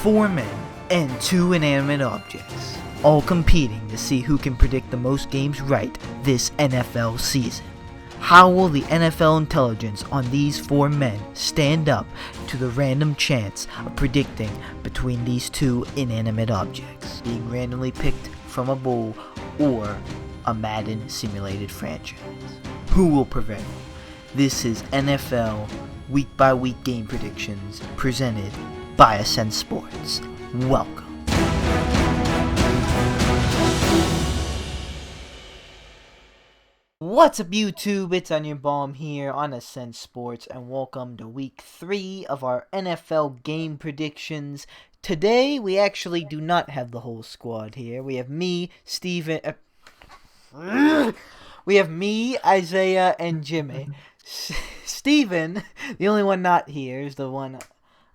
4 men and 2 inanimate objects, all competing to see who can predict the most games right this NFL season. How will the NFL intelligence on these 4 men stand up to the random chance of predicting between these 2 inanimate objects being randomly picked from a bowl or a Madden simulated franchise? Who will prevail? This is NFL Week by Week Game Predictions presented by Ascent Sports. Welcome. What's up, YouTube? It's Onion Bomb here on Ascent Sports, and welcome to Week 3 of our NFL Game Predictions. Today, we actually do not have the whole squad here. We have me, Steven... We have me, Isaiah, and Jimmy. Steven, the only one not here, is the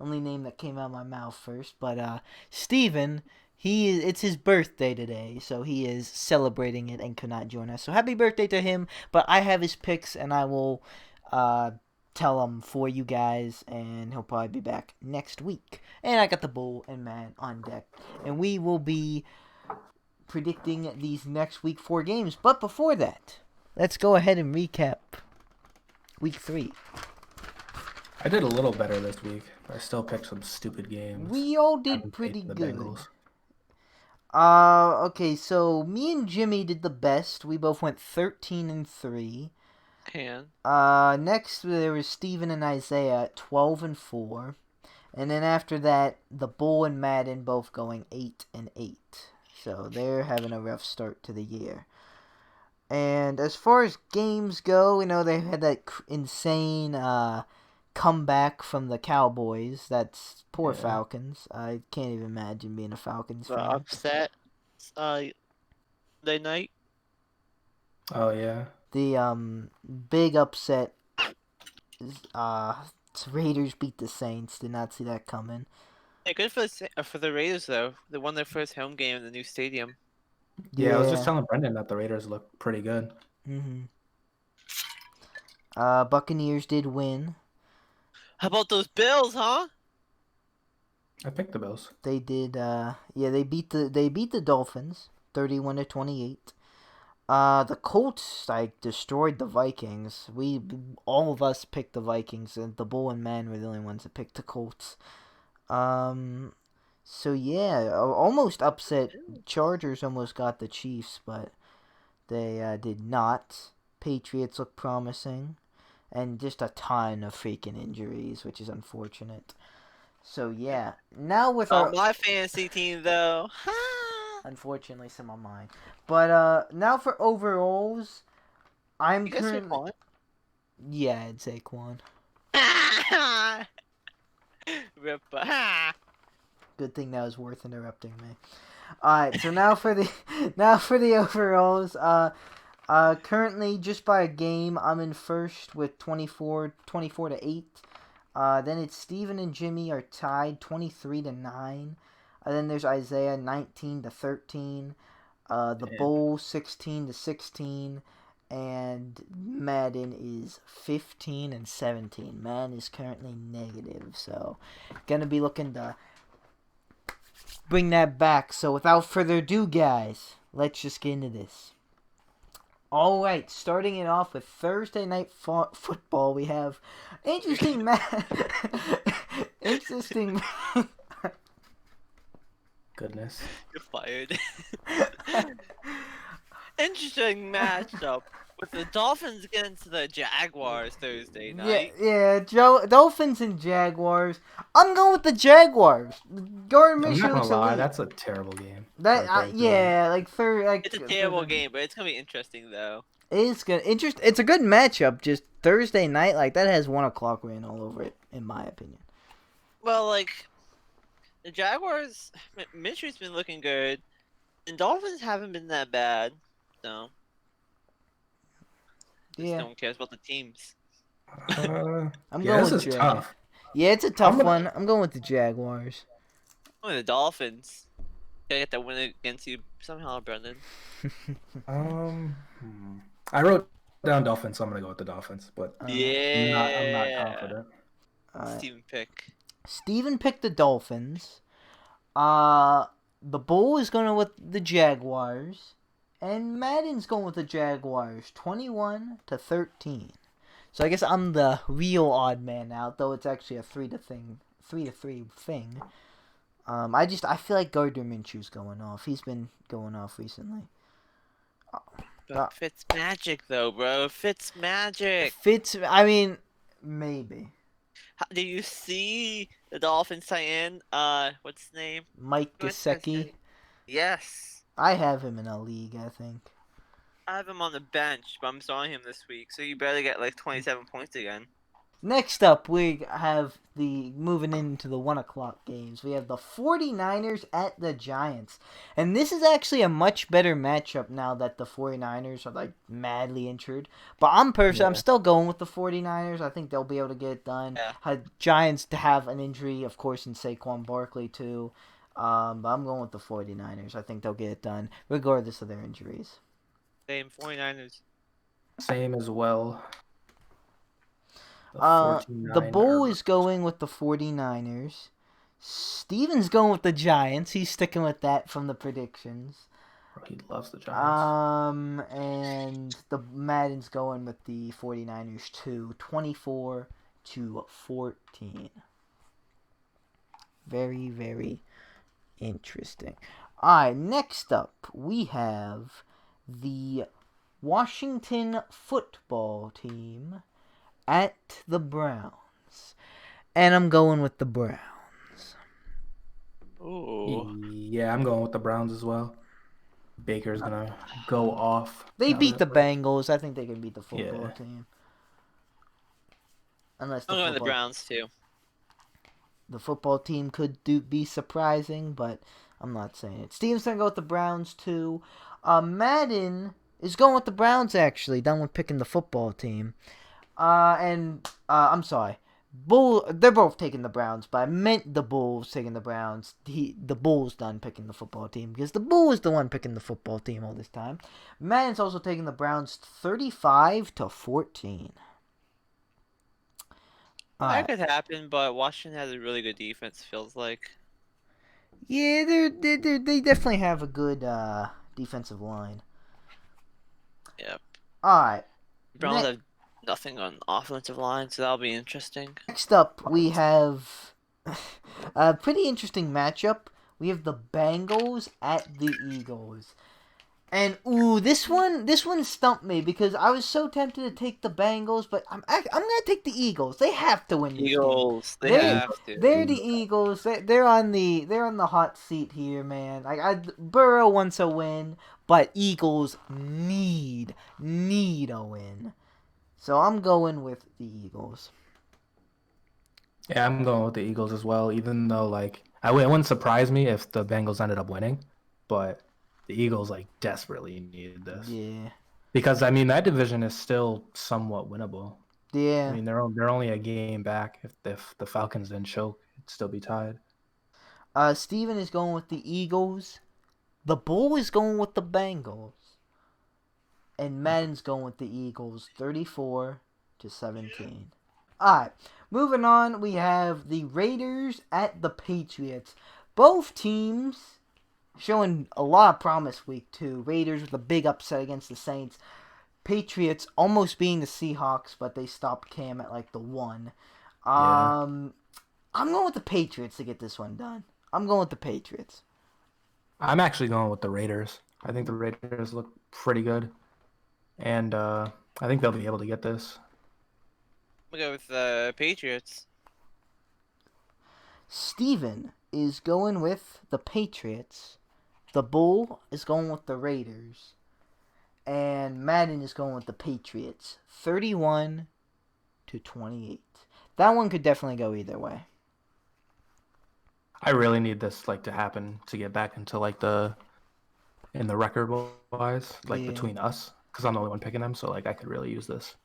only name that came out of my mouth first. But Steven, it's his birthday today, so he is celebrating it and could not join us. So happy birthday to him. But I have his picks, and I will tell them for you guys, and he'll probably be back next week. And I got the bull and man on deck, and we will be predicting these next week 4 games. But before that, let's go ahead and recap Week 3. I did a little better this week. I still picked some stupid games. We all did pretty good. Bengals. Okay, so me and Jimmy did the best. We both went 13-3. And Next there was Steven and Isaiah at 12-4. And then after that, the Bull and Madden both going 8-8. So they're having a rough start to the year. And as far as games go, they had that insane comeback from the Cowboys. That's poor Falcons. I can't even imagine being a Falcons the fan. upset the night. Oh, yeah. The big upset. Raiders beat the Saints. Did not see that coming. Yeah, good for the Raiders though. They won their first home game in the new stadium. Yeah, I was just telling Brenden that the Raiders look pretty good. Mm-hmm. Buccaneers did win. How about those Bills, huh? I picked the Bills. They did. They beat the Dolphins 31-28. The Colts destroyed the Vikings. All of us picked the Vikings, and the Bull and Man were the only ones that picked the Colts. So yeah, almost upset. Chargers almost got the Chiefs, but they did not. Patriots look promising, and just a ton of freaking injuries, which is unfortunate. So yeah, now with my fantasy team though. Unfortunately, some on mine. But now for overalls, I'm You guys currently. Yeah, I'd say Quan. Rip. Good thing that was worth interrupting me. Alright, so now for the overalls. Currently just by a game, I'm in first with 24-8. Then it's Steven and Jimmy are tied 23-9. Then there's Isaiah 19-13. The Bull 16-16. And Madden is 15-17. Madden is currently negative, so gonna be looking to bring that back. So without further ado, guys, let's just get into this. Alright, starting it off with Thursday night football, we have interesting Goodness. You're fired. Interesting matchup with the Dolphins against the Jaguars Thursday night. Dolphins and Jaguars. I'm going with the Jaguars. Gardner I'm Minshew not gonna looks lie, elite. that's a terrible game. It's a terrible game, but it's gonna be interesting though. It's good. It's a good matchup. Just Thursday night, that has 1 o'clock written all over it, in my opinion. Well, the Jaguars, Minshew's been looking good, and Dolphins haven't been that bad. So, no one cares about the teams. I'm going with this is tough. Yeah, it's a tough one. I'm going with the Jaguars. I'm going with the Dolphins. Gotta get that win against you somehow, Brenden. I wrote down Dolphins, so I'm gonna go with the Dolphins. But I'm not confident. Steven pick. Steven picked the Dolphins. The Bull is going with the Jaguars, and Madden's going with the Jaguars, 21-13. So I guess I'm the real odd man out, though it's actually a 3-3 thing. I feel like Gardner Minshew's going off. He's been going off recently. But Fitz magic though, bro. Fitz magic. I mean, maybe. Do you see the Dolphins tight end? What's his name? Mike Gesicki. Yes. I have him in a league, I think. I have him on the bench, but I'm starting him this week, so you better get like 27 points again. Next up, we have moving into the 1 o'clock games. We have the 49ers at the Giants. And this is actually a much better matchup now that the 49ers are like madly injured. But I'm still going with the 49ers. I think they'll be able to get it done. Yeah. Giants to have an injury, of course, in Saquon Barkley too. But I'm going with the 49ers. I think they'll get it done regardless of their injuries. Same 49ers. Same as well. The Bull is going with the 49ers. Steven's going with the Giants. He's sticking with that from the predictions. He loves the Giants. And the Madden's going with the 49ers too, 24-14. Very, very interesting. Alright, next up we have the Washington football team at the Browns. And I'm going with the Browns. Ooh. Yeah, I'm going with the Browns as well. Baker's going to go off. They beat the Bengals. I think they can beat the football team. Unless I'm going with the Browns too. The football team could be surprising, but I'm not saying it. Steven's going to go with the Browns too. Madden is going with the Browns actually. Done with picking the football team. I'm sorry. They're both taking the Browns, but I meant the Bulls taking the Browns. The Bulls done picking the football team because the Bull is the one picking the football team all this time. Madden's also taking the Browns 35-14. That could happen, but Washington has a really good defense. Feels like. Yeah, they definitely have a good defensive line. Yep. All right. Browns have nothing on offensive line, so that'll be interesting. Next up, we have a pretty interesting matchup. We have the Bengals at the Eagles. And this one stumped me because I was so tempted to take the Bengals, but I'm gonna take the Eagles. They have to win this Eagles, game. they have to. They're the Eagles. They're on the hot seat here, man. Burrow wants a win, but Eagles need a win. So I'm going with the Eagles. Yeah, I'm going with the Eagles as well, even though, it wouldn't surprise me if the Bengals ended up winning, but the Eagles, desperately needed this. Yeah. Because, that division is still somewhat winnable. Yeah. They're only a game back. If the Falcons didn't choke, it'd still be tied. Steven is going with the Eagles. The Bull is going with the Bengals. And Madden's going with the Eagles, 34-17. Alright, moving on, we have the Raiders at the Patriots. Both teams showing a lot of promise week 2. Raiders with a big upset against the Saints. Patriots almost beating the Seahawks, but they stopped Cam at the 1. I'm going with the Patriots to get this one done. I'm going with the Patriots. I'm actually going with the Raiders. I think the Raiders look pretty good. And I think they'll be able to get this. We'll go with the Patriots. Steven is going with the Patriots. The Bull is going with the Raiders. And Madden is going with the Patriots. 31-28. That one could definitely go either way. I really need this to happen to get back into in the record wise, between us. Because I'm the only one picking them, so I could really use this.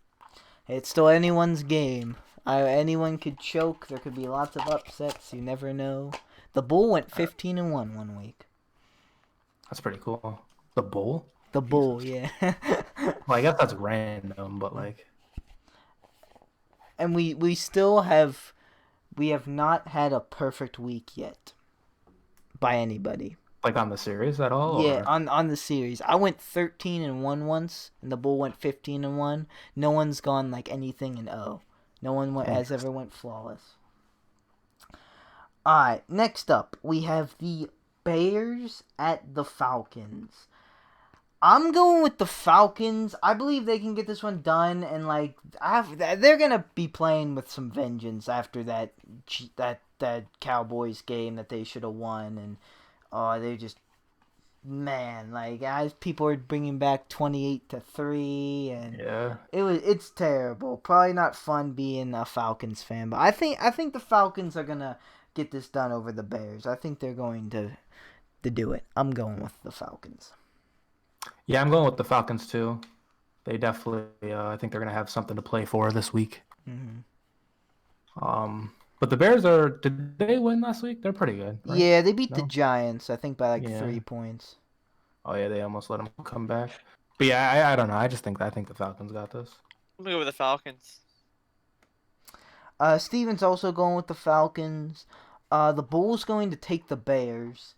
It's still anyone's game. Anyone could choke. There could be lots of upsets. You never know. The Bull went 15-1 one week. That's pretty cool. The Bull? The Bull, yeah. Well, I guess that's random, but And we still have... We have not had a perfect week yet. by anybody. Like on the series at all, Yeah, or on the series. I went 13-1 once, and the Bull went 15-1. No one's gone like anything in O. No one has ever went flawless. Alright, next up, we have the Bears at the Falcons. I'm going with the Falcons. I believe they can get this one done, and like they're gonna be playing with some vengeance after that Cowboys game that they should have won, and they just like as people are bringing back 28-3, and yeah. it's terrible. Probably not fun being a Falcons fan, but I think the Falcons are gonna get this done over the Bears. I think they're going to do it. I'm going with the Falcons. Yeah, I'm going with the Falcons too. They definitely, I think they're gonna have something to play for this week. Mm-hmm. But the Bears did they win last week? They're pretty good. Right? Yeah, they beat the No? Giants, I think, by like Yeah. 3 points. Oh yeah, they almost let them come back. But yeah, I don't know. I think the Falcons got this. I'm gonna go with the Falcons. Steven's also going with the Falcons. The Bulls going to take the Bears.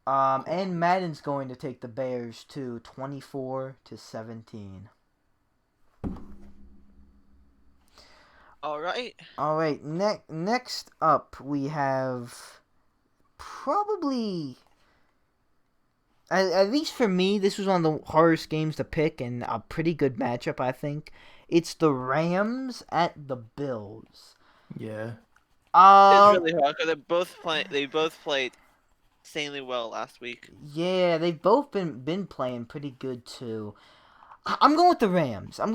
And Madden's going to take the Bears to 24-17. All right. All right. Next up, we have probably, at least for me, this was one of the hardest games to pick, and a pretty good matchup, I think. It's the Rams at the Bills. Yeah. It's really hard because they both played insanely well last week. Yeah, they've both been playing pretty good too. I'm going with the Rams. I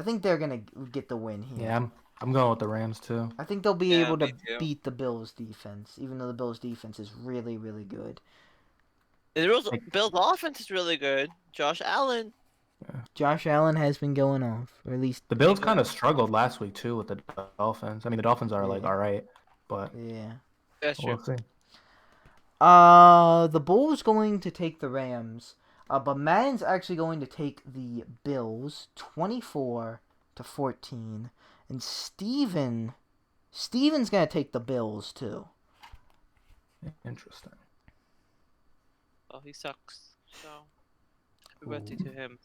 think they're gonna get the win here. Yeah, I'm going with the Rams too. I think they'll be able to me too. beat the Bills defense, even though the Bills defense is really, really good. The Bills offense is really good. Josh Allen. Josh Allen has been going off, or at least The Bills kind of struggled last week too with the Dolphins. I mean, the Dolphins are like Yeah. all right, but yeah. That's true. we'll see. The Bulls going to take the Rams, but Madden's actually going to take the Bills 24-14, and Steven's gonna take the Bills too. Interesting. Oh, he sucks. So, happy birthday to him.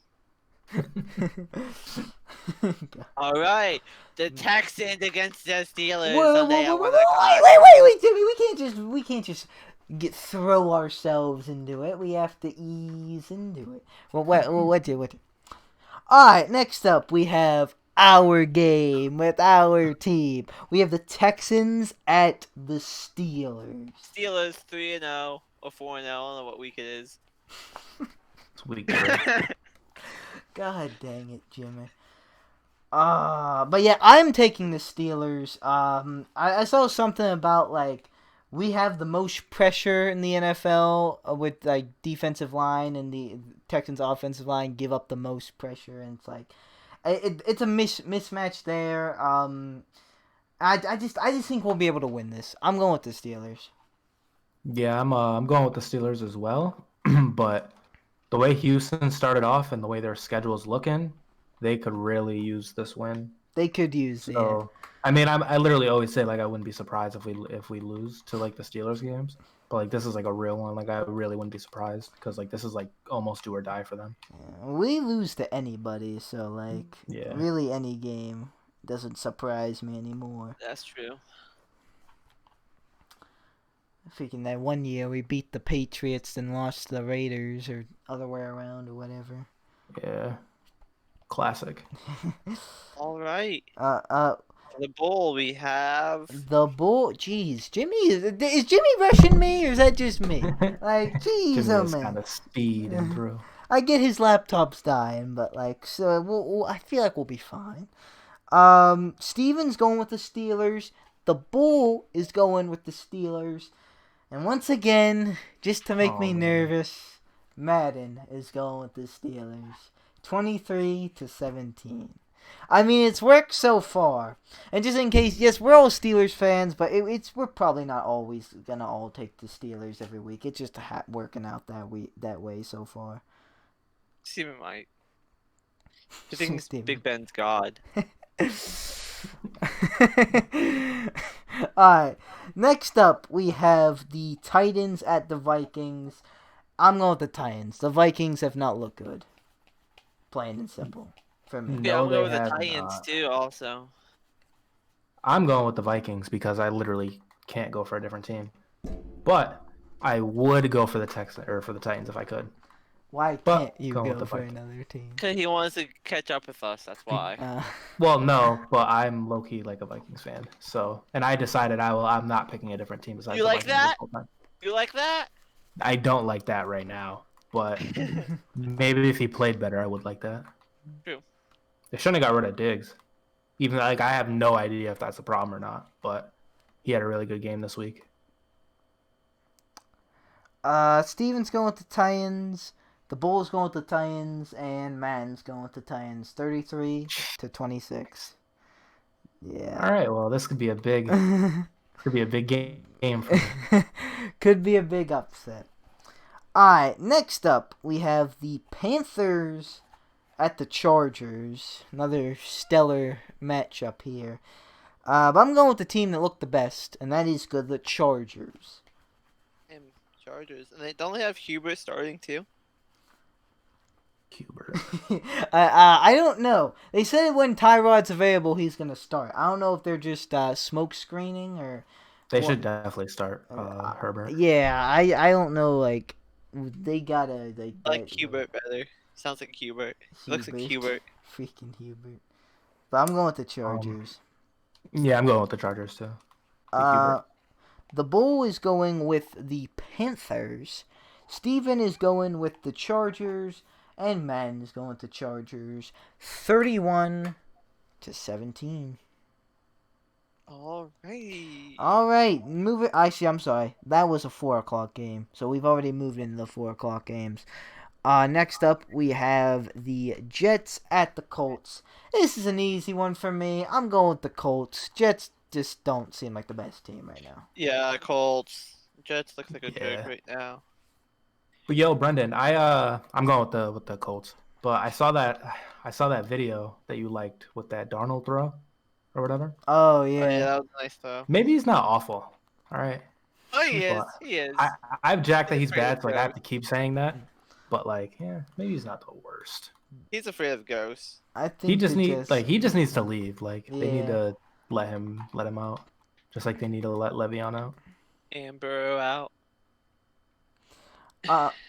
All right, the Texans against the Steelers. Sunday at 1 o'clock. Wait, Jimmy, we can't just throw ourselves into it. We have to ease into it. Well, what? All right, next up we have our game with our team. We have the Texans at the Steelers. Steelers 3-0 or 4-0. I don't know what week it is. It's week. God dang it, Jimmy. But yeah, I'm taking the Steelers. I saw something about like we have the most pressure in the NFL with like defensive line, and the Texans offensive line give up the most pressure, and it's like it's a mismatch there. I just think we'll be able to win this. I'm going with the Steelers. Yeah, I'm going with the Steelers as well. But the way Houston started off and the way their schedule's looking, they could really use this win. They could use it. So, I mean, I literally always say like I wouldn't be surprised if we lose to like the Steelers games, but like this is like a real one. Like I really wouldn't be surprised because like this is like almost do or die for them. Yeah, we lose to anybody, so like really any game doesn't surprise me anymore. That's true. Freaking that one year we beat the Patriots and lost to the Raiders, or other way around, or whatever. Yeah, classic. All right. The Bull we have. The Bull. Jeez, Jimmy is Jimmy rushing me, or is that just me? Like, jeez, oh man. Kind of speeding through. I get his laptop's dying, but like, so I feel like we'll be fine. Steven's going with the Steelers. The Bull is going with the Steelers. And once again, just to make me nervous, Madden is going with the Steelers. 23-17. I mean, it's worked so far. And just in case, yes, we're all Steelers fans, but we're probably not always gonna all take the Steelers every week. It's just working out that way so far. Steven might. I think Big Ben's God. Alright. Next up, we have the Titans at the Vikings. I'm going with the Titans. The Vikings have not looked good. Plain and simple. For me. Yeah, No, I'm going they with the have Titans not. too. Also, I'm going with the Vikings because I literally can't go for a different team. But I would go for the Texans or for the Titans if I could. Why But can't you going with go the for Vikings. another team? because he wants to catch up with us. That's why. Well, no, but I'm low key like a Vikings fan. So, and I decided I'm not picking a different team besides You the like Vikings this that? whole time. You like that? I don't like that right now, but maybe if he played better, I would like that. True. They shouldn't have got rid of Diggs. Even like I have no idea if that's a problem or not, but he had a really good game this week. Steven's going with the Titans. The Bulls going with the Titans, and Madden's going with the Titans. 33-26. Yeah. All right, well, this could be a big game for me. Could be a big upset. Alright, next up, we have the Panthers at the Chargers. Another stellar matchup here. But I'm going with the team that looked the best, and that is good, the Chargers. Damn, Chargers, and they don't they have Hubert starting too? Hubert. I don't know. They said when Tyrod's available, he's going to start. I don't know if they're just smoke screening or... They should definitely start Herbert. Yeah, I don't know, like, they gotta, like... I like Hubert better. Sounds like Hubert. Looks like Hubert. Freaking Hubert. But I'm going with the Chargers. Yeah, I'm going with the Chargers too. The Bull is going with the Panthers. Steven is going with the Chargers. And Madden is going with the Chargers. 31-17. Alright, move it. Actually, I'm sorry. That was a 4 o'clock game. So we've already moved into the 4 o'clock games. Next up, we have the Jets at the Colts. This is an easy one for me. I'm going with the Colts. Jets just don't seem like the best team right now. Yeah, Colts. Jets looks like a joke right now. But yo, Brenden, I'm going with the Colts. But I saw that video that you liked with that Darnold throw or whatever. Oh yeah. Oh, yeah, that was nice though. Maybe he's not awful. All right. Oh, he is. But He is. I've jacked that he's Afraid of bad, so like, I have to ghosts. keep saying that. But like, yeah, maybe he's not the worst. He's afraid of ghosts. I think He just they needs to leave. Like they need Yeah. to let him out, just like they need to let Le'Veon out. And Burrow out.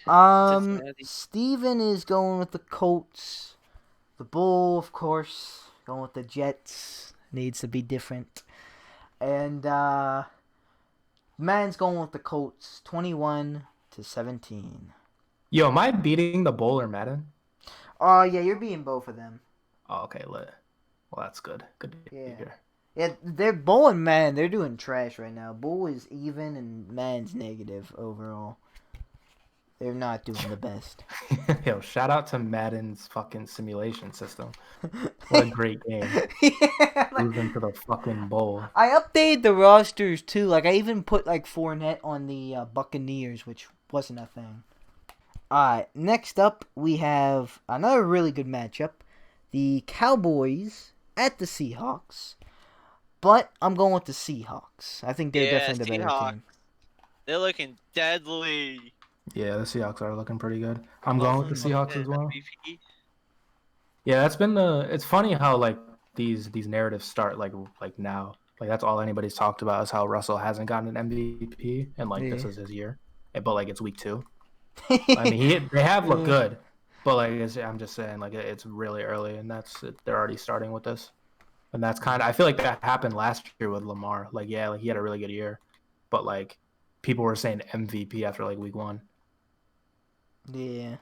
Cincinnati. Steven is going with the Colts. The Bull, of course, going with the Jets. Needs to be different. And Man's going with the Colts. 21-17. Yo, am I beating the Bull or Madden? Oh yeah, you're beating both of them. Oh, okay, lit. Well, that's good. Good to Yeah. hear. Yeah, they're Bull and Man. They're doing trash right now. Bull is even and Man's negative overall. They're not doing the best. Yo, shout out to Madden's fucking simulation system. What a great game. Yeah, Moved into the fucking bowl. I updated the rosters too. Like I even put like Fournette on the Buccaneers, which wasn't a thing. Alright, next up we have another really good matchup. The Cowboys at the Seahawks. But I'm going with the Seahawks. I think they're definitely the better Seahawks. team. They're looking deadly. Yeah, the Seahawks are looking pretty good. I'm going with the Seahawks as well. MVP. Yeah, it's funny how like these narratives start like now. Like that's all anybody's talked about is how Russell hasn't gotten an MVP and like this is his year. But like it's week 2. I mean, they have looked good, but like I'm just saying, like it's really early, and they're already starting with this, and that's kind of I feel like that happened last year with Lamar. Like he had a really good year, but like people were saying MVP after like week 1. Yeah,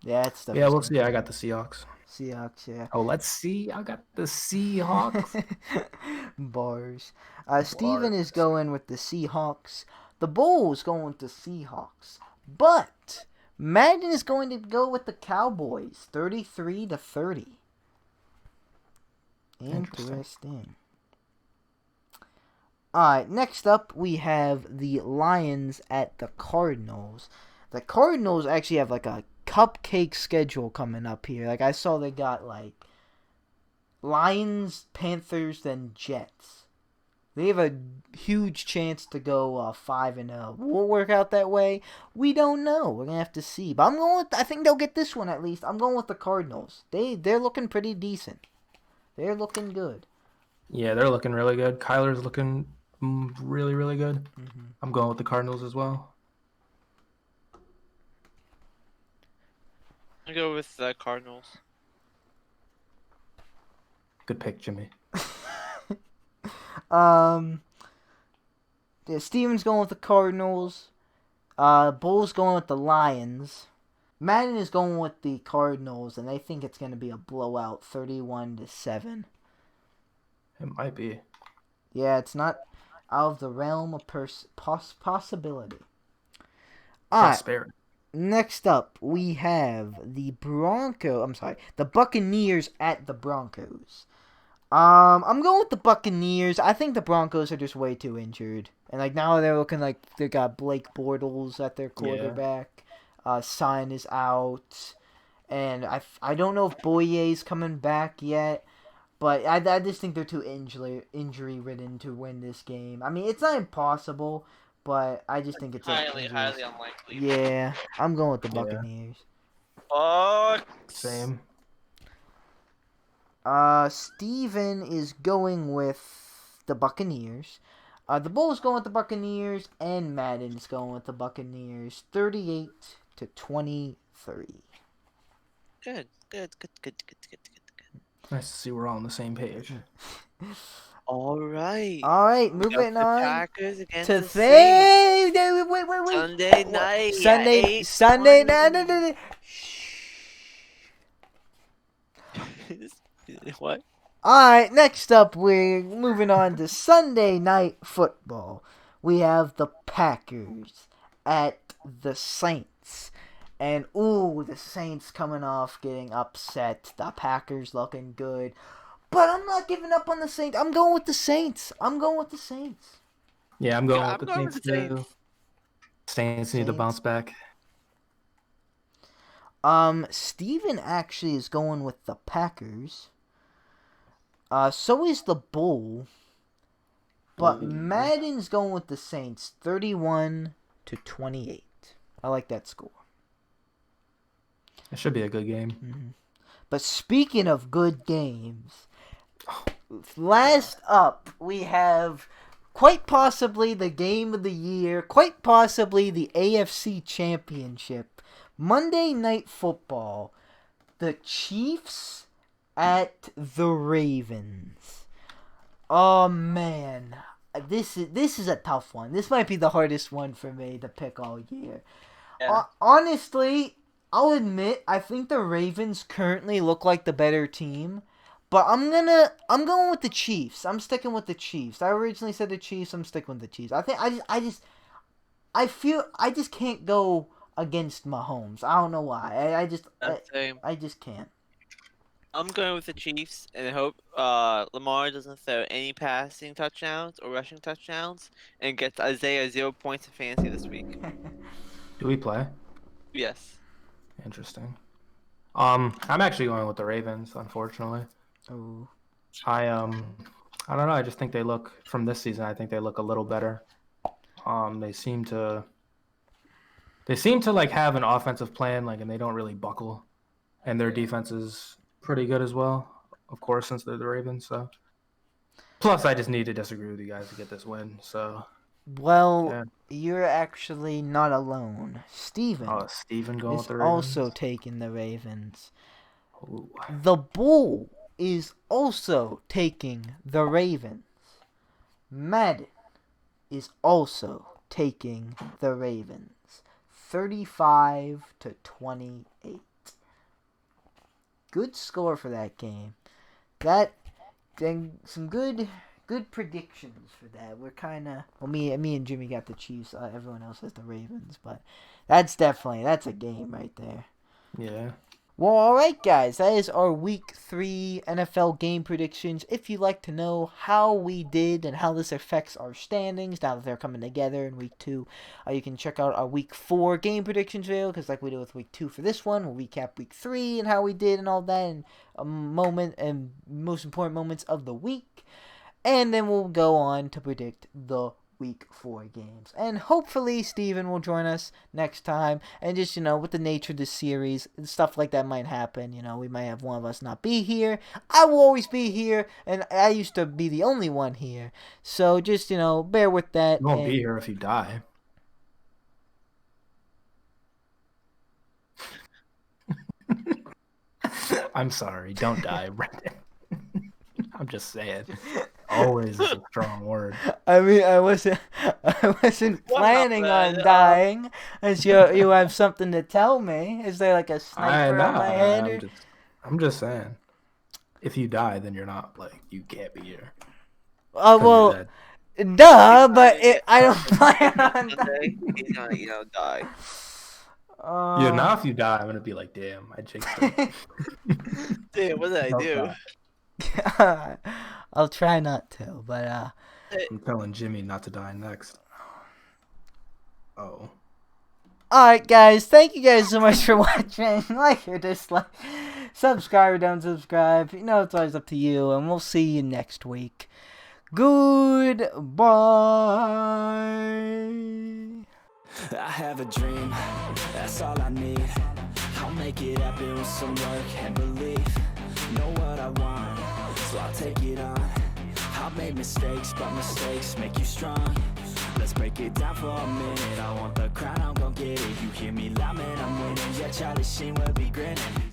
that's the Yeah, we'll see. I got the Seahawks. Seahawks. Yeah. Oh, let's see. I got the Seahawks. Bars. Steven is going with the Seahawks. The Bulls going with the Seahawks. But Madden is going to go with the Cowboys. 33-30. Interesting. Alright, next up we have the Lions at the Cardinals. The Cardinals actually have like a cupcake schedule coming up here. Like I saw they got like Lions, Panthers, then Jets. They have a huge chance to go 5-0. Will it work out that way? We don't know. We're gonna have to see. But I think they'll get this one at least. I'm going with the Cardinals. They're looking pretty decent. They're looking good. Yeah, they're looking really good. Kyler's looking really, really good. Mm-hmm. I'm going with the Cardinals as well. I go with the Cardinals. Good pick, Jimmy. Yeah, Steven's going with the Cardinals. Bull's going with the Lions. Madden is going with the Cardinals, and they think it's going to be a blowout, 31-7. It might be. Yeah, it's not out of the realm of possibility. All right. Prosperity. Next up, we have the Buccaneers at the Broncos. I'm going with the Buccaneers. I think the Broncos are just way too injured. And like now they're looking like they got Blake Bortles at their quarterback. Sign is out. And I don't know if Boye's coming back yet. But I just think they're too injury-ridden to win this game. I mean, it's not impossible, but I just think it's highly unlikely. Yeah, I'm going with the Buccaneers. Same. Steven is going with the Buccaneers. The Bulls going with the Buccaneers, and Madden is going with the Buccaneers. 38-23. Good. Nice to see we're all on the same page. All right. Moving the on Packers against to the Saints. wait. Sunday night. Sunday night. What? Alright, next up, we're moving on to Sunday Night Football. We have the Packers at the Saints. And, the Saints coming off getting upset. The Packers looking good. But I'm not giving up on the Saints. I'm going with the Saints. Yeah, I'm going I'm with the going Saints with the Saints. too. Saints need to bounce back. Steven actually is going with the Packers. So is the Bull. But Madden's going with the Saints. 31-28. I like that score. It should be a good game. Mm-hmm. But speaking of good games, last up we have quite possibly the game of the year, quite possibly the AFC Championship, Monday Night Football, the Chiefs at the Ravens. Oh man, this is a tough one. This might be the hardest one for me to pick all year. Yeah. Honestly, I'll admit I think the Ravens currently look like the better team, but I'm going with the Chiefs. I'm sticking with the Chiefs. I originally said the Chiefs. I'm sticking with the Chiefs. I think I feel I just can't go against Mahomes. I don't know why. I just can't. I'm going with the Chiefs and I hope Lamar doesn't throw any passing touchdowns or rushing touchdowns and gets Isaiah 0 points in fantasy this week. Do we play? Yes. Interesting. I'm actually going with the Ravens, unfortunately. Oh. I don't know. I just think they look from this season. I think they look a little better. They seem to like have an offensive plan, like, and they don't really buckle, and their defense is pretty good as well. Of course, since they're the Ravens. So, plus, I just need to disagree with you guys to get this win. So, well, you're actually not alone. Steven going is with the Ravens. also taking the Ravens. Ooh. The Bull is also taking the Ravens. Madden is also taking the Ravens. 35-28. Good score for that game. Some good predictions for that. We're kind of me and Jimmy got the Chiefs. Everyone else has the Ravens, but that's a game right there. Yeah. Well, alright guys, that is our Week 3 NFL game predictions. If you'd like to know how we did and how this affects our standings now that they're coming together in Week 2, you can check out our Week 4 game predictions video, because like we did with Week 2 for this one, we'll recap Week 3 and how we did and all that, and a moment and most important moments of the week. And then we'll go on to predict the week 4 games. And hopefully Steven will join us next time. And just, with the nature of the series, stuff like that might happen. We might have one of us not be here. I will always be here. And I used to be the only one here. So just, bear with that. You won't be here if you die. I'm sorry. Don't die, Brenden. I'm just saying. Always is a strong word. I mean, I wasn't planning on dying. As you have something to tell me. Is there like a sniper on my head? I'm just saying. If you die, then you're not you can't be here. Oh well, duh. But I don't plan on dying. He's gonna, die. Yeah, now if you die, I'm gonna be like, damn, I jinxed it. Damn, what did I do? I'll try not to, but I'm telling Jimmy not to die next. Oh. Alright guys, thank you guys so much for watching. Like or dislike. Subscribe or don't subscribe. It's always up to you, and we'll see you next week. Goodbye. I have a dream, that's all I need. I'll make it happen with some work and belief. Know what I want, so I'll take it on. I've made mistakes, but mistakes make you strong. Let's break it down for a minute. I want the crown, I'm gon' get it. You hear me loud, man, I'm winning. Yeah, Charlie Sheen will be grinning.